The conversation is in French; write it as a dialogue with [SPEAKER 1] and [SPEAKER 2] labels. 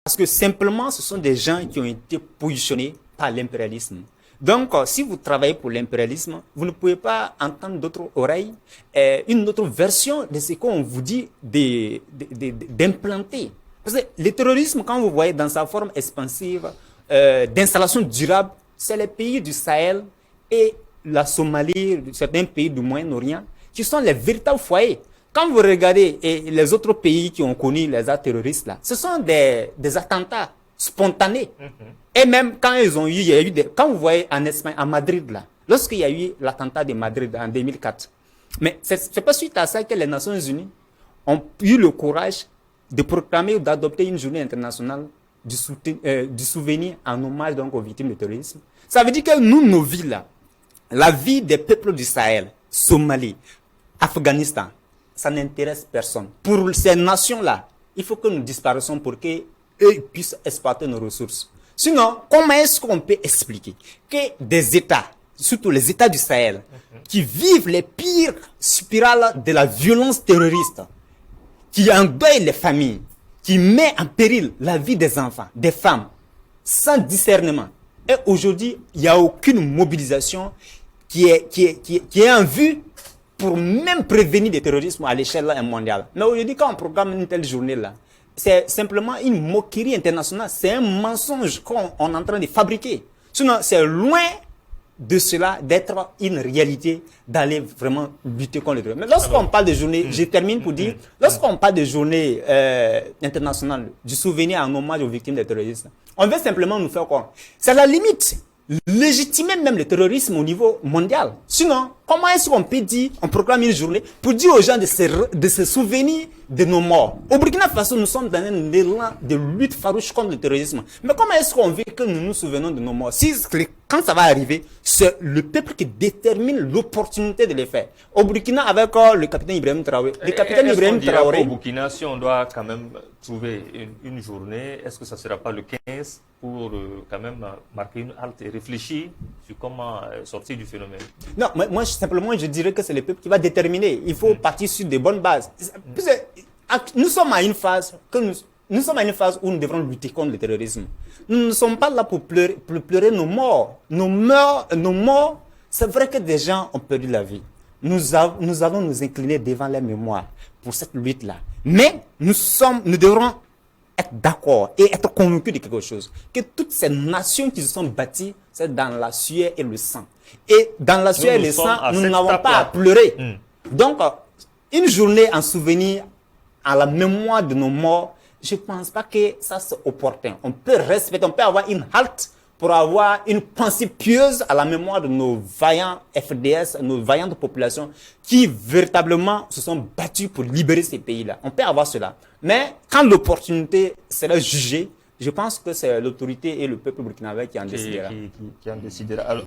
[SPEAKER 1] Parce que simplement, ce sont des gens qui ont été positionnés par l'impérialisme. Donc, si vous travaillez pour l'impérialisme, vous ne pouvez pas entendre d'autres oreilles une autre version de ce qu'on vous dit d'implanter. Parce que le terrorisme, quand vous voyez dans sa forme expansive, d'installation durable, c'est les pays du Sahel et la Somalie, certains pays du Moyen-Orient, qui sont les véritables foyers. Quand vous regardez les autres pays qui ont connu les actes terroristes, là, ce sont des attentats spontanés. Et même quand il y a eu quand vous voyez en Espagne, à Madrid, là, lorsqu'il y a eu l'attentat de Madrid en 2004, mais c'est pas suite à ça que les Nations Unies ont eu le courage de proclamer ou d'adopter une journée internationale du souvenir en hommage donc aux victimes du terrorisme. Ça veut dire que nous, nos vies là, la vie des peuples du Sahel, Somalie, Afghanistan, ça n'intéresse personne. Pour ces nations-là, il faut que nous disparaissions pour qu'eux puissent exploiter nos ressources. Sinon, comment est-ce qu'on peut expliquer que des États, surtout les États du Sahel, qui vivent les pires spirales de la violence terroriste, qui endeuillent les familles, qui met en péril la vie des enfants, des femmes, sans discernement. Et aujourd'hui, il n'y a aucune mobilisation qui est en vue pour même prévenir le terrorisme à l'échelle mondiale. Mais aujourd'hui, quand on programme une telle journée-là, c'est simplement une moquerie internationale. C'est un mensonge qu'on est en train de fabriquer. Sinon, c'est loin de cela d'être une réalité, d'aller vraiment lutter contre le terrorisme. Mais lorsqu'on parle de journée, je termine pour dire, lorsqu'on parle de journée internationale, du souvenir en hommage aux victimes des terroristes, on veut simplement nous faire quoi? C'est à la limite légitimer même le terrorisme au niveau mondial. Sinon, comment est-ce qu'on peut dire, on proclame une journée pour dire aux gens de se souvenir de nos morts? Au Burkina Faso, nous sommes dans un élan de lutte farouche contre le terrorisme. Mais comment est-ce qu'on veut que nous nous souvenons de nos morts? Quand ça va arriver, c'est le peuple qui détermine l'opportunité de les faire. Au Burkina, avec le capitaine Ibrahim Traoré. Le capitaine Ibrahim Traoré.
[SPEAKER 2] Au Burkina, si on doit quand même trouver une journée, est-ce que ça ne sera pas le 15 pour quand même marquer une halte et réfléchir sur comment sortir du phénomène?
[SPEAKER 1] Non, moi simplement je dirais que c'est le peuple qui va déterminer. Il faut partir sur de bonnes bases. Nous sommes à une phase où nous devrons lutter contre le terrorisme. Nous ne sommes pas là pour pleurer nos morts. Nos morts, c'est vrai que des gens ont perdu la vie. Nous allons nous incliner devant la mémoire pour cette lutte-là. Mais nous devrons être d'accord et être convaincus de quelque chose. Que toutes ces nations qui se sont bâties, c'est dans la sueur et le sang. Et dans la sueur et le sang, nous n'avons pas à pleurer. Donc, une journée en souvenir à la mémoire de nos morts, je ne pense pas que ça c'est opportun. On peut respecter, on peut avoir une halte pour avoir une pensée pieuse à la mémoire de nos vaillants FDS, nos vaillantes populations qui véritablement se sont battus pour libérer ces pays-là. On peut avoir cela. Mais quand l'opportunité sera jugée, je pense que c'est l'autorité et le peuple burkinabé qui en décidera.
[SPEAKER 2] Qui en décidera. Alors,